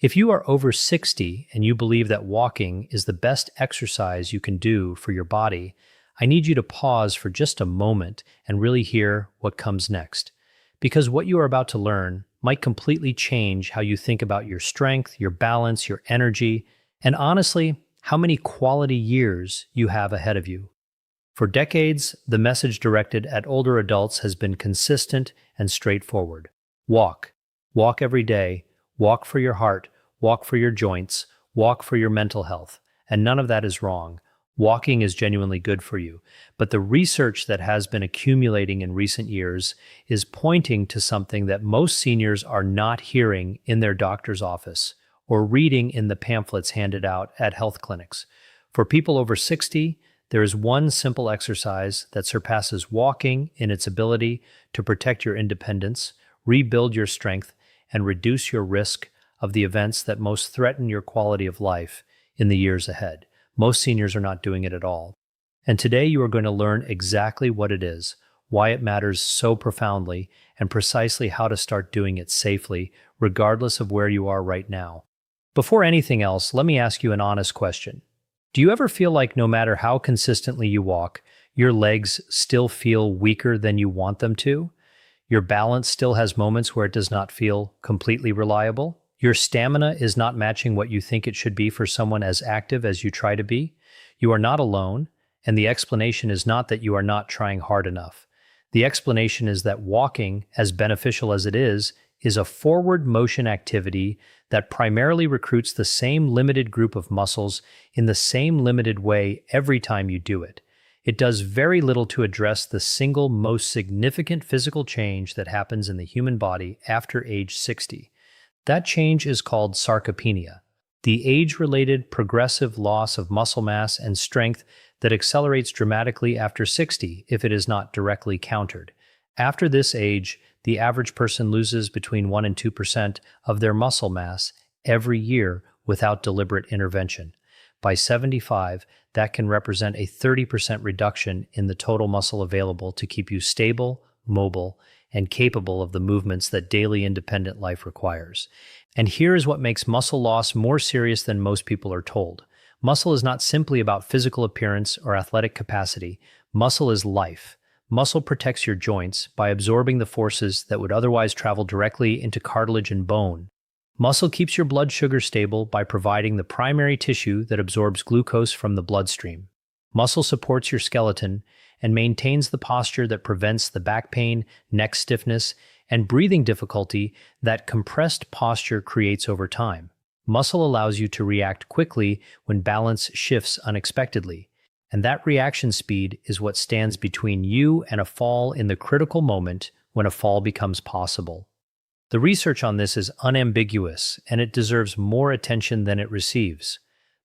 If you are over 60 and you believe that walking is the best exercise you can do for your body, I need you to pause for just a moment and really hear what comes next. Because what you are about to learn might completely change how you think about your strength, your balance, your energy, and honestly, how many quality years you have ahead of you. For decades, the message directed at older adults has been consistent and straightforward. Walk. Walk every day. Walk for your heart. Walk for your joints. Walk for your mental health. And none of that is wrong. Walking is genuinely good for you. But the research that has been accumulating in recent years is pointing to something that most seniors are not hearing in their doctor's office or reading in the pamphlets handed out at health clinics. For people over 60, there is one simple exercise that surpasses walking in its ability to protect your independence, rebuild your strength, and reduce your risk of the events that most threaten your quality of life in the years ahead. Most seniors are not doing it at all. And today you are going to learn exactly what it is, why it matters so profoundly, and precisely how to start doing it safely, regardless of where you are right now. Before anything else, let me ask you an honest question. Do you ever feel like no matter how consistently you walk, your legs still feel weaker than you want them to? Your balance still has moments where it does not feel completely reliable? Your stamina is not matching what you think it should be for someone as active as you try to be? You are not alone, and the explanation is not that you are not trying hard enough. The explanation is that walking, as beneficial as it is a forward motion activity that primarily recruits the same limited group of muscles in the same limited way every time you do it. It does very little to address the single most significant physical change that happens in the human body after age 60. That change is called sarcopenia, the age-related progressive loss of muscle mass and strength that accelerates dramatically after 60 if it is not directly countered. After this age, the average person loses between 1 and 2% of their muscle mass every year without deliberate intervention. By 75, that can represent a 30% reduction in the total muscle available to keep you stable, mobile, and capable of the movements that daily independent life requires. And here is what makes muscle loss more serious than most people are told. Muscle is not simply about physical appearance or athletic capacity. Muscle is life. Muscle protects your joints by absorbing the forces that would otherwise travel directly into cartilage and bone. Muscle keeps your blood sugar stable by providing the primary tissue that absorbs glucose from the bloodstream. Muscle supports your skeleton and maintains the posture that prevents the back pain, neck stiffness, and breathing difficulty that compressed posture creates over time. Muscle allows you to react quickly when balance shifts unexpectedly, and that reaction speed is what stands between you and a fall in the critical moment when a fall becomes possible. The research on this is unambiguous, and it deserves more attention than it receives.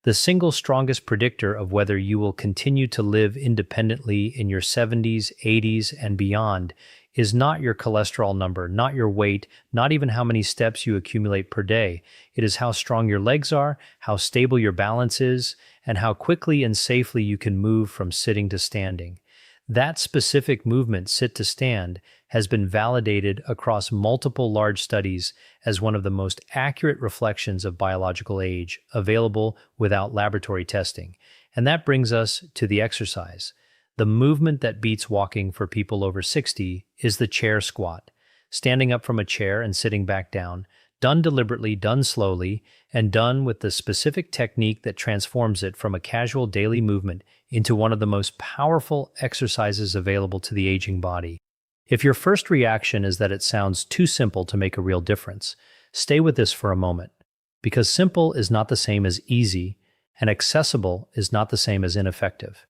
The single strongest predictor of whether you will continue to live independently in your 70s, 80s, and beyond is not your cholesterol number, not your weight, not even how many steps you accumulate per day. It is how strong your legs are, how stable your balance is, and how quickly and safely you can move from sitting to standing. That specific movement, sit to stand, has been validated across multiple large studies as one of the most accurate reflections of biological age available without laboratory testing. And that brings us to the exercise. The movement that beats walking for people over 60 is the chair squat, standing up from a chair and sitting back down, done deliberately, done slowly, and done with the specific technique that transforms it from a casual daily movement into one of the most powerful exercises available to the aging body. If your first reaction is that it sounds too simple to make a real difference, stay with this for a moment, because simple is not the same as easy, and accessible is not the same as ineffective.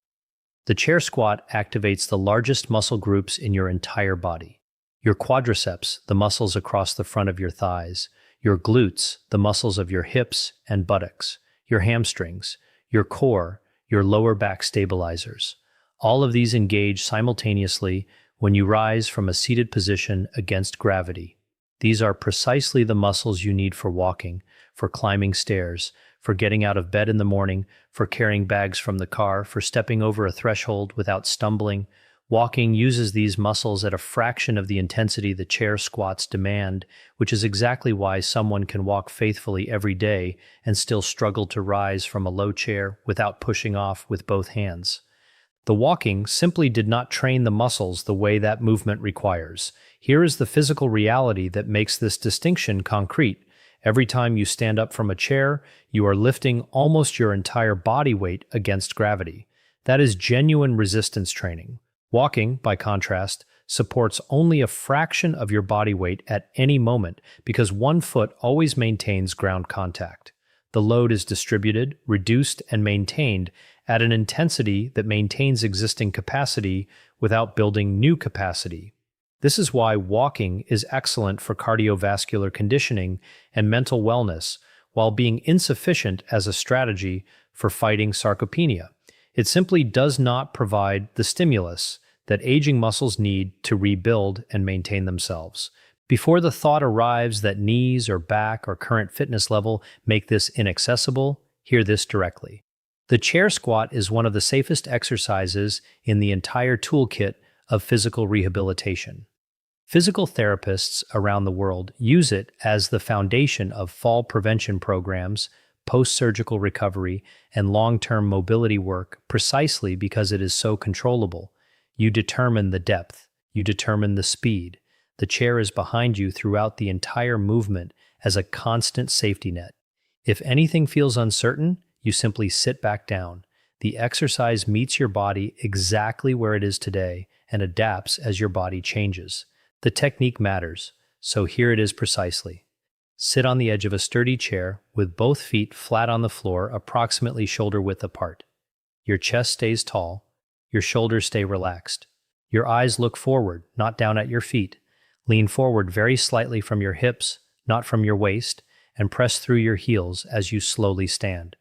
The chair squat activates the largest muscle groups in your entire body. Your quadriceps, the muscles across the front of your thighs, your glutes, the muscles of your hips and buttocks, your hamstrings, your core, your lower back stabilizers. All of these engage simultaneously when you rise from a seated position against gravity. These are precisely the muscles you need for walking, for climbing stairs, for getting out of bed in the morning, for carrying bags from the car, for stepping over a threshold without stumbling. Walking uses these muscles at a fraction of the intensity the chair squats demand, which is exactly why someone can walk faithfully every day and still struggle to rise from a low chair without pushing off with both hands. The walking simply did not train the muscles the way that movement requires. Here is the physical reality that makes this distinction concrete. Every time you stand up from a chair, you are lifting almost your entire body weight against gravity. That is genuine resistance training. Walking, by contrast, supports only a fraction of your body weight at any moment because one foot always maintains ground contact. The load is distributed, reduced, and maintained at an intensity that maintains existing capacity without building new capacity. This is why walking is excellent for cardiovascular conditioning and mental wellness, while being insufficient as a strategy for fighting sarcopenia. It simply does not provide the stimulus that aging muscles need to rebuild and maintain themselves. Before the thought arrives that knees or back or current fitness level make this inaccessible, hear this directly. The chair squat is one of the safest exercises in the entire toolkit of physical rehabilitation. Physical therapists around the world use it as the foundation of fall prevention programs, post-surgical recovery, and long-term mobility work precisely because it is so controllable. You determine the depth. You determine the speed. The chair is behind you throughout the entire movement as a constant safety net. If anything feels uncertain, you simply sit back down. The exercise meets your body exactly where it is today and adapts as your body changes. The technique matters, so here it is precisely. Sit on the edge of a sturdy chair with both feet flat on the floor, approximately shoulder width apart. Your chest stays tall. Your shoulders stay relaxed. Your eyes look forward, not down at your feet. Lean forward very slightly from your hips, not from your waist, and press through your heels as you slowly stand.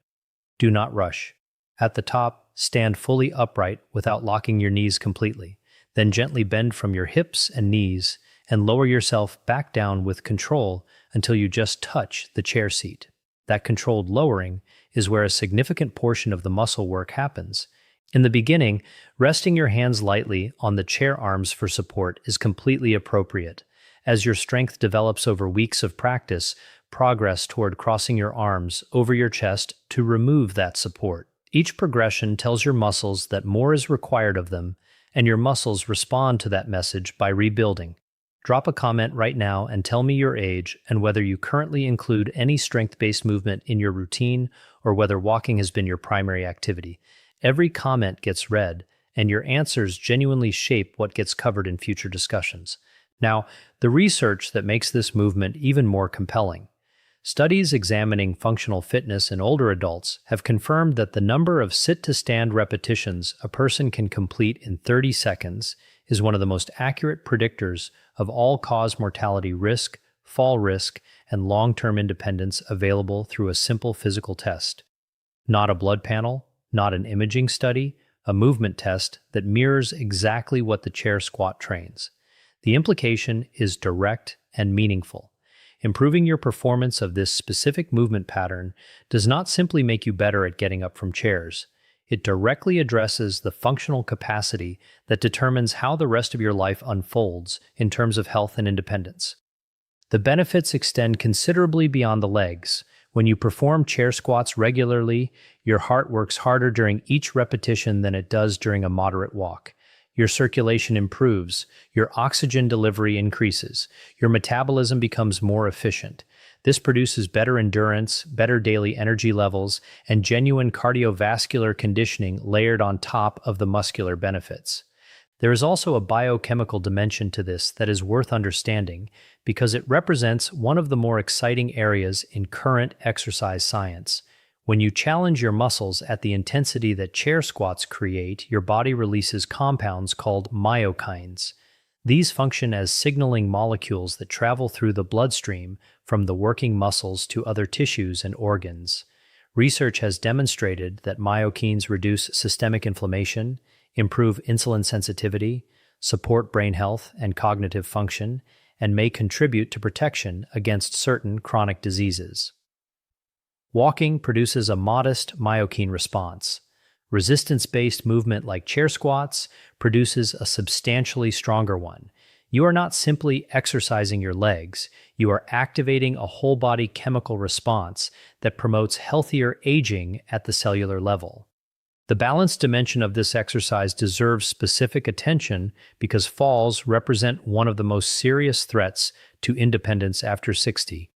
Do not rush. At the top, stand fully upright without locking your knees completely. Then gently bend from your hips and knees and lower yourself back down with control until you just touch the chair seat. That controlled lowering is where a significant portion of the muscle work happens. In the beginning, resting your hands lightly on the chair arms for support is completely appropriate. As your strength develops over weeks of practice, progress toward crossing your arms over your chest to remove that support. Each progression tells your muscles that more is required of them, and your muscles respond to that message by rebuilding. Drop a comment right now and tell me your age and whether you currently include any strength-based movement in your routine or whether walking has been your primary activity. Every comment gets read, and your answers genuinely shape what gets covered in future discussions. Now, the research that makes this movement even more compelling. Studies examining functional fitness in older adults have confirmed that the number of sit-to-stand repetitions a person can complete in 30 seconds is one of the most accurate predictors of all-cause mortality risk, fall risk, and long-term independence available through a simple physical test. Not a blood panel, not an imaging study, a movement test that mirrors exactly what the chair squat trains. The implication is direct and meaningful. Improving your performance of this specific movement pattern does not simply make you better at getting up from chairs. It directly addresses the functional capacity that determines how the rest of your life unfolds in terms of health and independence. The benefits extend considerably beyond the legs. When you perform chair squats regularly, your heart works harder during each repetition than it does during a moderate walk. Your circulation improves, your oxygen delivery increases, your metabolism becomes more efficient. This produces better endurance, better daily energy levels, and genuine cardiovascular conditioning layered on top of the muscular benefits. There is also a biochemical dimension to this that is worth understanding because it represents one of the more exciting areas in current exercise science. When you challenge your muscles at the intensity that chair squats create, your body releases compounds called myokines. These function as signaling molecules that travel through the bloodstream from the working muscles to other tissues and organs. Research has demonstrated that myokines reduce systemic inflammation, improve insulin sensitivity, support brain health and cognitive function, and may contribute to protection against certain chronic diseases. Walking produces a modest myokine response. Resistance-based movement like chair squats produces a substantially stronger one. You are not simply exercising your legs, you are activating a whole body chemical response that promotes healthier aging at the cellular level. The balance dimension of this exercise deserves specific attention because falls represent one of the most serious threats to independence after 60.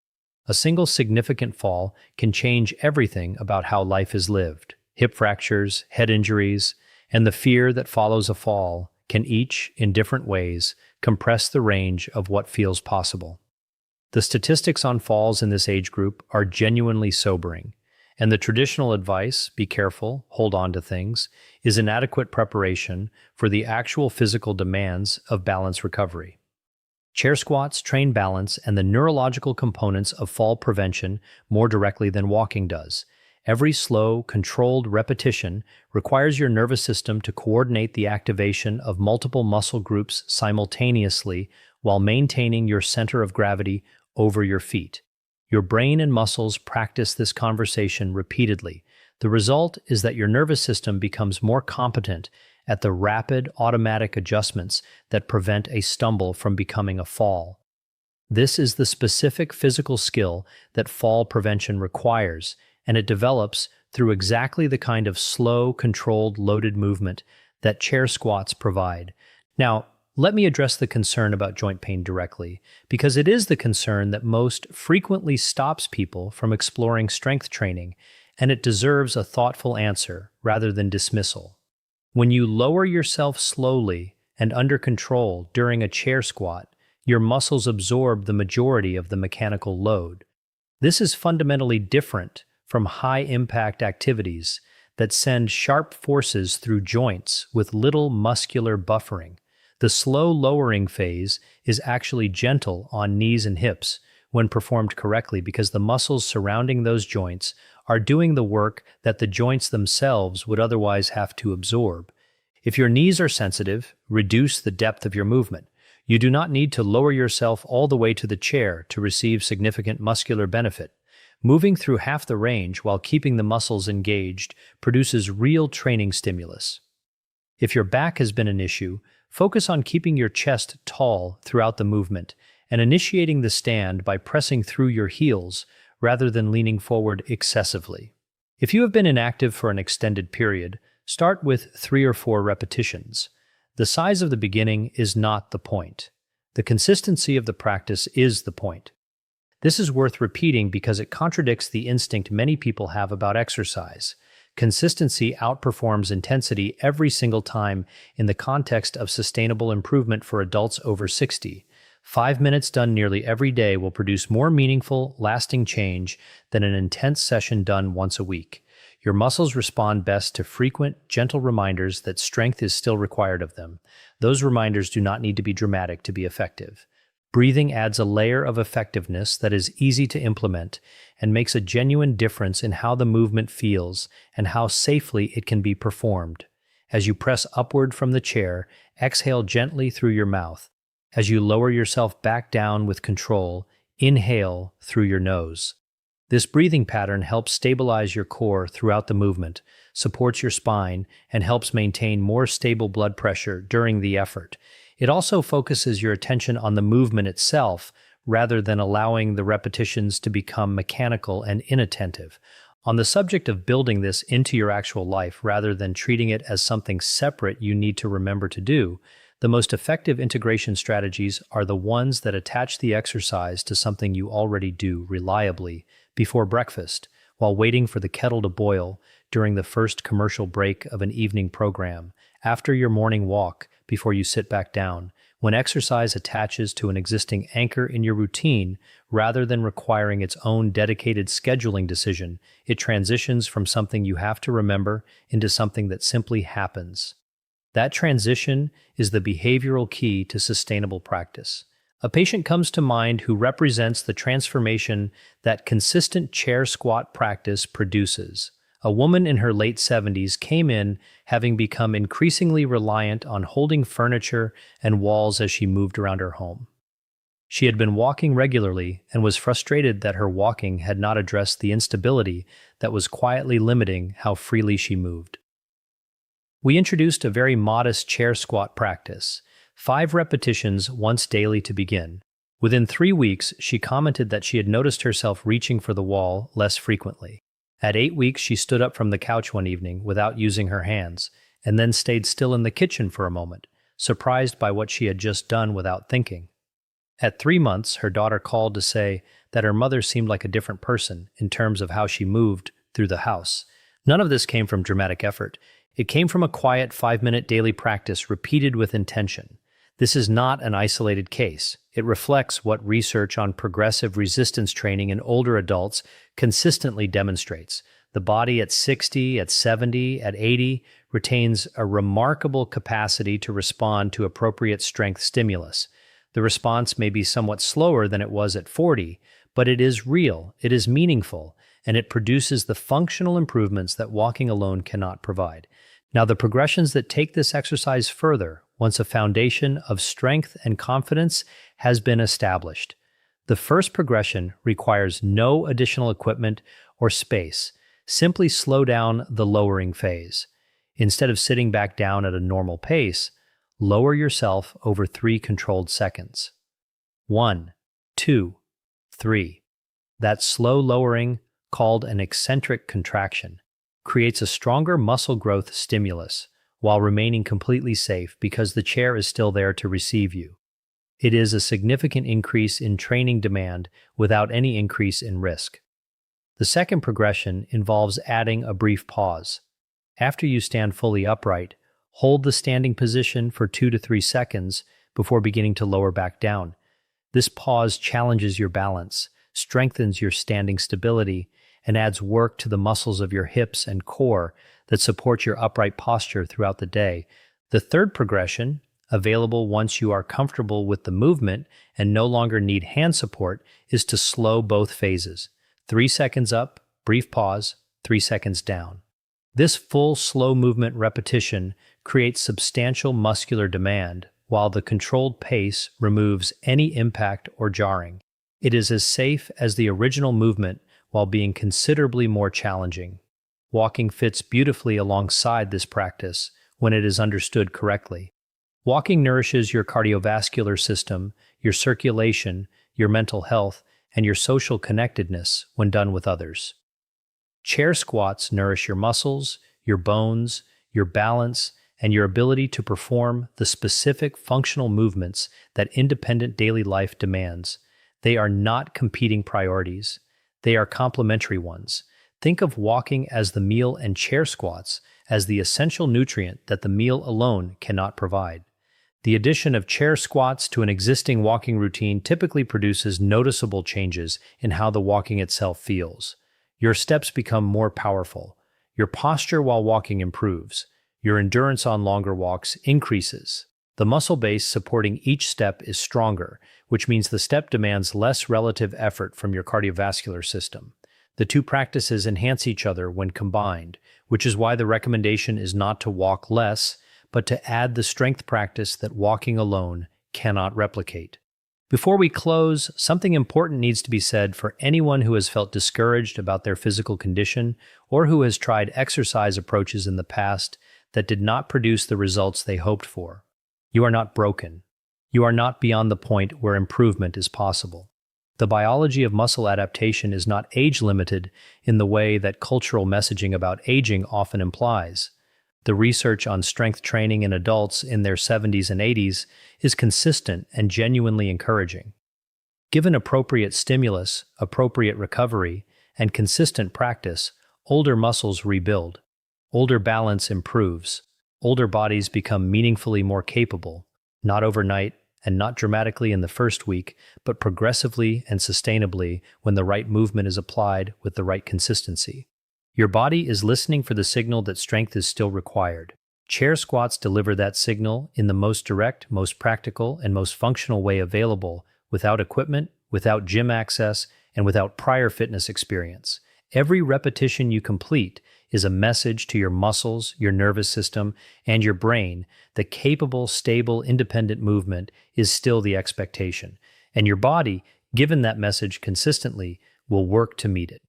A single significant fall can change everything about how life is lived. Hip fractures, head injuries, and the fear that follows a fall can each, in different ways, compress the range of what feels possible. The statistics on falls in this age group are genuinely sobering, and the traditional advice, be careful, hold on to things, is inadequate preparation for the actual physical demands of balance recovery. Chair squats train balance and the neurological components of fall prevention more directly than walking does. Every slow, controlled repetition requires your nervous system to coordinate the activation of multiple muscle groups simultaneously while maintaining your center of gravity over your feet. Your brain and muscles practice this conversation repeatedly. The result is that your nervous system becomes more competent at the rapid, automatic adjustments that prevent a stumble from becoming a fall. This is the specific physical skill that fall prevention requires, and it develops through exactly the kind of slow, controlled, loaded movement that chair squats provide. Now, let me address the concern about joint pain directly, because it is the concern that most frequently stops people from exploring strength training, and it deserves a thoughtful answer rather than dismissal. When you lower yourself slowly and under control during a chair squat, your muscles absorb the majority of the mechanical load. This is fundamentally different from high-impact activities that send sharp forces through joints with little muscular buffering. The slow lowering phase is actually gentle on knees and hips when performed correctly because the muscles surrounding those joints are doing the work that the joints themselves would otherwise have to absorb. If your knees are sensitive, reduce the depth of your movement. You do not need to lower yourself all the way to the chair to receive significant muscular benefit. Moving through half the range while keeping the muscles engaged produces real training stimulus. If your back has been an issue, focus on keeping your chest tall throughout the movement and initiating the stand by pressing through your heels rather than leaning forward excessively. If you have been inactive for an extended period, start with 3 or 4 repetitions. The size of the beginning is not the point. The consistency of the practice is the point. This is worth repeating because it contradicts the instinct many people have about exercise. Consistency outperforms intensity every single time in the context of sustainable improvement for adults over 60. 5 minutes done nearly every day will produce more meaningful, lasting change than an intense session done once a week. Your muscles respond best to frequent, gentle reminders that strength is still required of them. Those reminders do not need to be dramatic to be effective. Breathing adds a layer of effectiveness that is easy to implement and makes a genuine difference in how the movement feels and how safely it can be performed. As you press upward from the chair, exhale gently through your mouth. As you lower yourself back down with control, inhale through your nose. This breathing pattern helps stabilize your core throughout the movement, supports your spine, and helps maintain more stable blood pressure during the effort. It also focuses your attention on the movement itself rather than allowing the repetitions to become mechanical and inattentive. On the subject of building this into your actual life rather than treating it as something separate you need to remember to do, the most effective integration strategies are the ones that attach the exercise to something you already do reliably before breakfast, while waiting for the kettle to boil during the first commercial break of an evening program, after your morning walk before you sit back down. When exercise attaches to an existing anchor in your routine rather than requiring its own dedicated scheduling decision, it transitions from something you have to remember into something that simply happens. That transition is the behavioral key to sustainable practice. A patient comes to mind who represents the transformation that consistent chair squat practice produces. A woman in her late 70s came in having become increasingly reliant on holding furniture and walls as she moved around her home. She had been walking regularly and was frustrated that her walking had not addressed the instability that was quietly limiting how freely she moved. We introduced a very modest chair squat practice, 5 repetitions once daily to begin. Within 3 weeks, she commented that she had noticed herself reaching for the wall less frequently. At 8 weeks, she stood up from the couch one evening without using her hands, and then stayed still in the kitchen for a moment, surprised by what she had just done without thinking. At 3 months, her daughter called to say that her mother seemed like a different person in terms of how she moved through the house. None of this came from dramatic effort. It came from a quiet 5-minute daily practice repeated with intention. This is not an isolated case. It reflects what research on progressive resistance training in older adults consistently demonstrates. The body at 60, at 70, at 80 retains a remarkable capacity to respond to appropriate strength stimulus. The response may be somewhat slower than it was at 40, but it is real, it is meaningful, and it produces the functional improvements that walking alone cannot provide. Now, the progressions that take this exercise further, once a foundation of strength and confidence has been established. The first progression requires no additional equipment or space. Simply slow down the lowering phase. Instead of sitting back down at a normal pace, lower yourself over 3 controlled seconds. 1, 2, 3. That slow lowering, called an eccentric contraction, creates a stronger muscle growth stimulus while remaining completely safe because the chair is still there to receive you. It is a significant increase in training demand without any increase in risk. The second progression involves adding a brief pause. After you stand fully upright, hold the standing position for 2 to 3 seconds before beginning to lower back down. This pause challenges your balance, strengthens your standing stability, and adds work to the muscles of your hips and core that support your upright posture throughout the day. The third progression, available once you are comfortable with the movement and no longer need hand support, is to slow both phases. 3 seconds up, brief pause, 3 seconds down. This full slow movement repetition creates substantial muscular demand, while the controlled pace removes any impact or jarring. It is as safe as the original movement while being considerably more challenging. Walking fits beautifully alongside this practice when it is understood correctly. Walking nourishes your cardiovascular system, your circulation, your mental health, and your social connectedness when done with others. Chair squats nourish your muscles, your bones, your balance, and your ability to perform the specific functional movements that independent daily life demands. They are not competing priorities. They are complementary ones. Think of walking as the meal and chair squats as the essential nutrient that the meal alone cannot provide. The addition of chair squats to an existing walking routine typically produces noticeable changes in how the walking itself feels. Your steps become more powerful. Your posture while walking improves. Your endurance on longer walks increases. The muscle base supporting each step is stronger, which means the step demands less relative effort from your cardiovascular system. The two practices enhance each other when combined, which is why the recommendation is not to walk less, but to add the strength practice that walking alone cannot replicate. Before we close, something important needs to be said for anyone who has felt discouraged about their physical condition or who has tried exercise approaches in the past that did not produce the results they hoped for. You are not broken. You are not beyond the point where improvement is possible. The biology of muscle adaptation is not age-limited in the way that cultural messaging about aging often implies. The research on strength training in adults in their 70s and 80s is consistent and genuinely encouraging. Given appropriate stimulus, appropriate recovery, and consistent practice, older muscles rebuild. Older balance improves. Older bodies become meaningfully more capable, not overnight and not dramatically in the first week, but progressively and sustainably when the right movement is applied with the right consistency. Your body is listening for the signal that strength is still required. Chair squats deliver that signal in the most direct, most practical, and most functional way available, without equipment, without gym access, and without prior fitness experience. Every repetition you complete is a message to your muscles, your nervous system, and your brain that capable, stable, independent movement is still the expectation. And your body, given that message consistently, will work to meet it.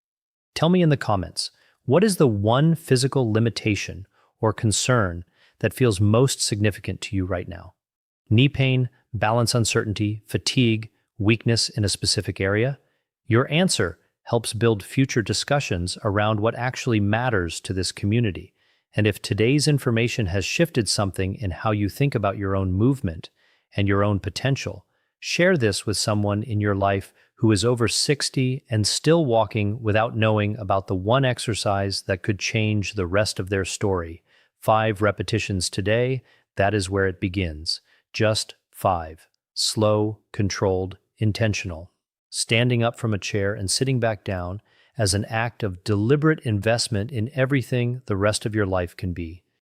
Tell me in the comments, what is the one physical limitation or concern that feels most significant to you right now? Knee pain, balance uncertainty, fatigue, weakness in a specific area? Your answer helps build future discussions around what actually matters to this community. And if today's information has shifted something in how you think about your own movement and your own potential, share this with someone in your life who is over 60 and still walking without knowing about the one exercise that could change the rest of their story. 5 repetitions today, that is where it begins. Just 5. Slow, controlled, intentional. Standing up from a chair and sitting back down as an act of deliberate investment in everything the rest of your life can be.